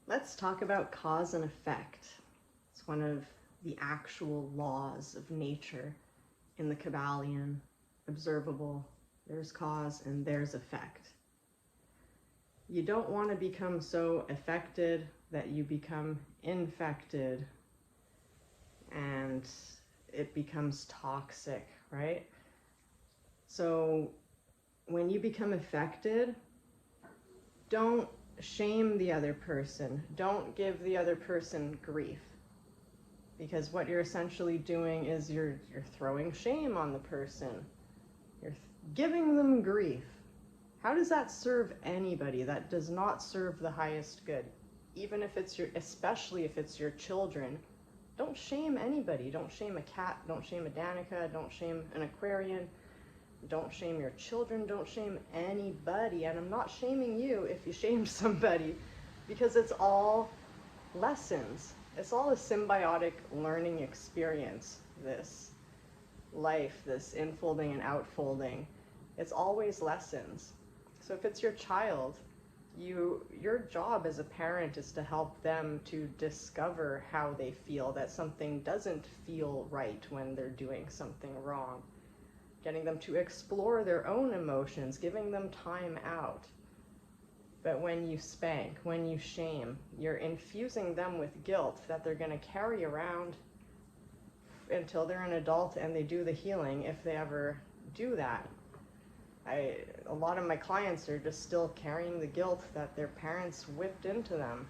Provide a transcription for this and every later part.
Let's talk about cause and effect. It's one of the actual laws of nature in the Kabbalion, observable. There's cause and there's effect. You don't want to become so affected that you become infected and it becomes toxic, right? So when you become affected, don't shame the other person. Don't give the other person grief. Because what you're essentially doing is you're throwing shame on the person. You're giving them grief. How does that serve anybody? That does not serve the highest good. Even if it's especially if it's your children, don't shame anybody. Don't shame a cat, don't shame a Danica, don't shame an Aquarian, don't shame your children, don't shame anybody. And I'm not shaming you if you shame somebody, because it's all lessons. It's all a symbiotic learning experience, this life, this infolding and outfolding. It's always lessons. So if it's your child, your job as a parent is to help them to discover how they feel, that something doesn't feel right when they're doing something wrong. Getting them to explore their own emotions, giving them time out. But when you spank, when you shame, you're infusing them with guilt that they're going to carry around until they're an adult and they do the healing, if they ever do that. A lot of my clients are just still carrying the guilt that their parents whipped into them.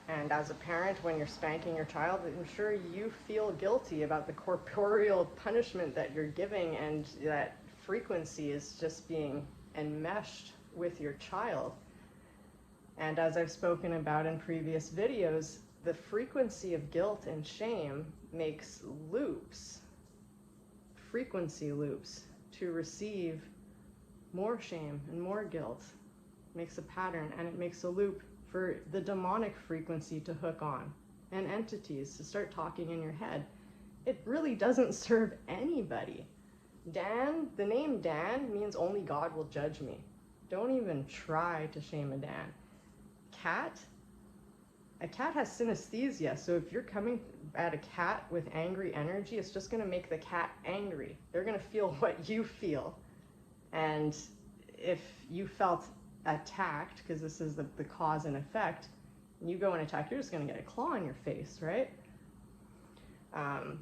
And as a parent, when you're spanking your child, I'm sure you feel guilty about the corporeal punishment that you're giving, and that frequency is just being enmeshed with your child. And as I've spoken about in previous videos, the frequency of guilt and shame makes loops, frequency loops, to receive more shame and more guilt. It makes a pattern, and it makes a loop for the demonic frequency to hook on, and entities to start talking in your head. It really doesn't serve anybody. Dan, the name Dan means only God will judge me. Don't even try to shame a Dan. A cat has synesthesia, so if you're coming at a cat with angry energy, it's just going to make the cat angry. They're going to feel what you feel. And if you felt attacked, because this is the cause and effect, and you go and attack, you're just going to get a claw in your face, right? An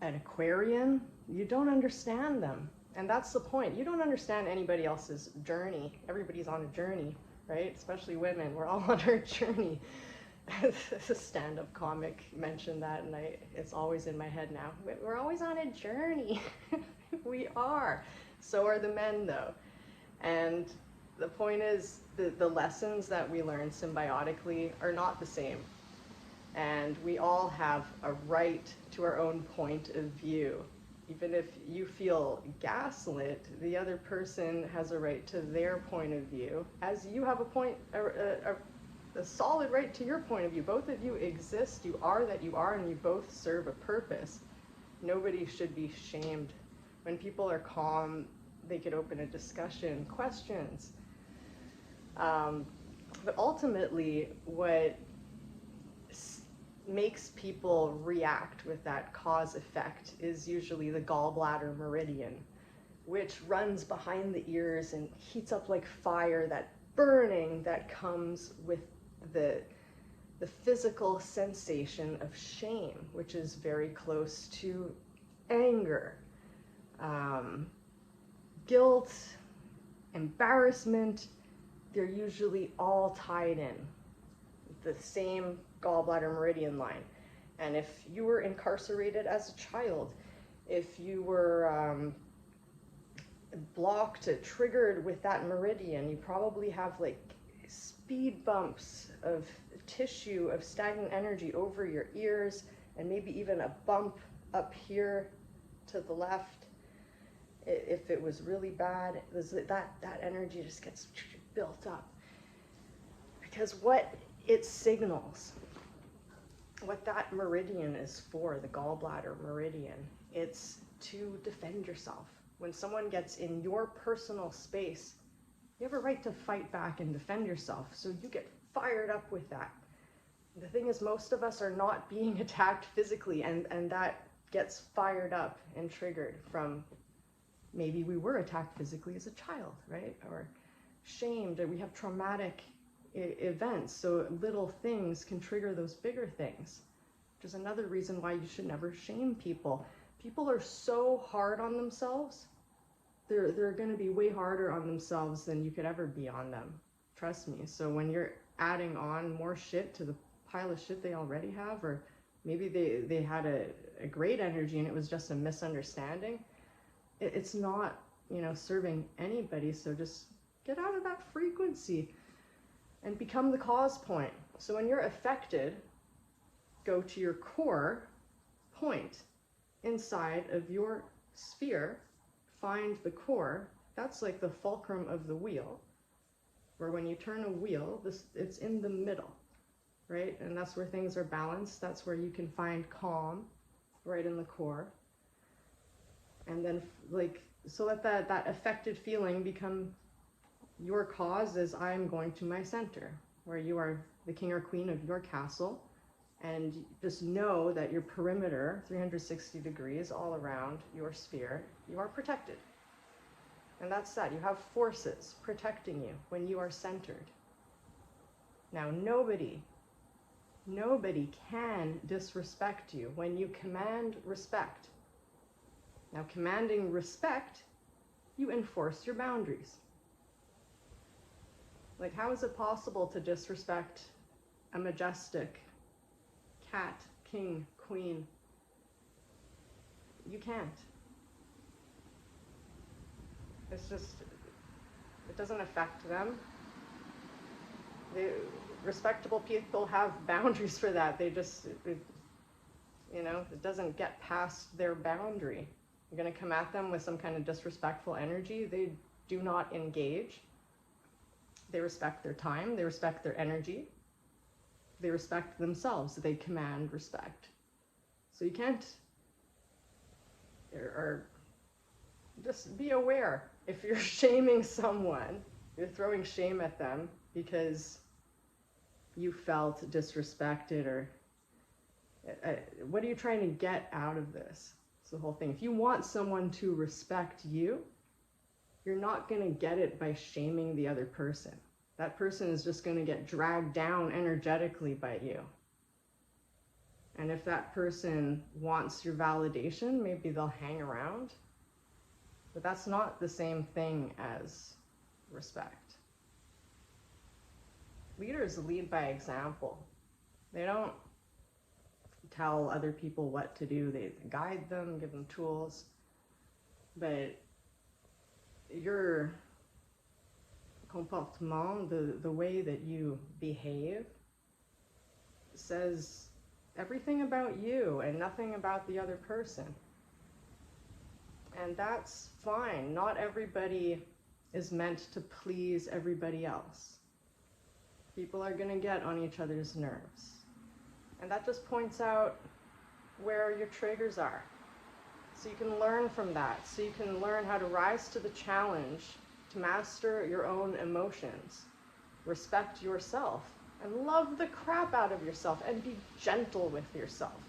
Aquarian, you don't understand them. And that's the point. You don't understand anybody else's journey. Everybody's on a journey, right? Especially women. We're all on our journey. A stand-up comic mentioned that, and it's always in my head now. We're always on a journey. We are. So are the men, though. And the point is, the lessons that we learn symbiotically are not the same. And we all have a right to our own point of view. Even if you feel gaslit, the other person has a right to their point of view, as you have a solid right to your point of view. Both of you exist, you are that you are, and you both serve a purpose. Nobody should be shamed. When people are calm, they could open a discussion, questions. But ultimately, what makes people react with that cause effect is usually the gallbladder meridian, which runs behind the ears and heats up like fire, that burning that comes with the physical sensation of shame, which is very close to anger, guilt, embarrassment. They're usually all tied in the same gallbladder meridian line. And if you were incarcerated as a child, if you were blocked, triggered with that meridian, you probably have like speed bumps of tissue, of stagnant energy over your ears, and maybe even a bump up here to the left. If it was really bad, that energy just gets built up. Because what it signals, what that meridian is for, the gallbladder meridian, it's to defend yourself. When someone gets in your personal space, You have a right to fight back and defend yourself, so you get fired up with that. The thing is, most of us are not being attacked physically, and that gets fired up and triggered from maybe we were attacked physically as a child, right? Or shamed, or we have traumatic events, so little things can trigger those bigger things, which is another reason why you should never shame people. People are so hard on themselves. They're going to be way harder on themselves than you could ever be on them. Trust me. So when you're adding on more shit to the pile of shit they already have, or maybe they had a great energy and it was just a misunderstanding, it's not, you know, serving anybody. So just get out of that frequency and become the cause point. So when you're affected, go to your core point inside of your sphere, find the core. That's like the fulcrum of the wheel, where when you turn a wheel, it's in the middle, right? And that's where things are balanced. That's where you can find calm, right in the core. And then, like, so let that affected feeling become your cause is I'm going to my center, where you are the king or queen of your castle. And just know that your perimeter, 360 degrees all around your sphere, you are protected. And that's that. You have forces protecting you when you are centered. Now, nobody can disrespect you when you command respect. Now, commanding respect, you enforce your boundaries. Like, how is it possible to disrespect a majestic cat, king, queen? You can't. It's just, it doesn't affect them. Respectable people have boundaries for that. They just, you know, it doesn't get past their boundary. You're going to come at them with some kind of disrespectful energy. They do not engage. They respect their time. They respect their energy. They respect themselves. They command respect. So you can't, or just be aware. If you're shaming someone, you're throwing shame at them because you felt disrespected, or what are you trying to get out of this? It's the whole thing. If you want someone to respect you, you're not going to get it by shaming the other person. That person is just going to get dragged down energetically by you. And if that person wants your validation, maybe they'll hang around. But that's not the same thing as respect. Leaders lead by example. They don't tell other people what to do. They guide them, give them tools. But your comportement, the way that you behave, says everything about you and nothing about the other person. And that's fine. Not everybody is meant to please everybody else. People are going to get on each other's nerves. And that just points out where your triggers are. So you can learn from that. So you can learn how to rise to the challenge to master your own emotions, respect yourself, and love the crap out of yourself, and be gentle with yourself,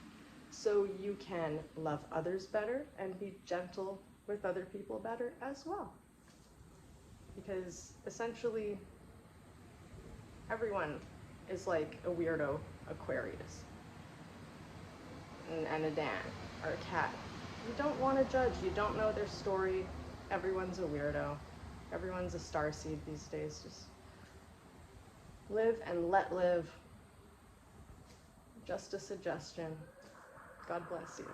so you can love others better and be gentle with other people better as well. Because essentially, everyone is like a weirdo Aquarius, and a Dan, or a cat. You don't want to judge. You don't know their story. Everyone's a weirdo. Everyone's a starseed these days. Just live and let live. Just a suggestion. God bless you.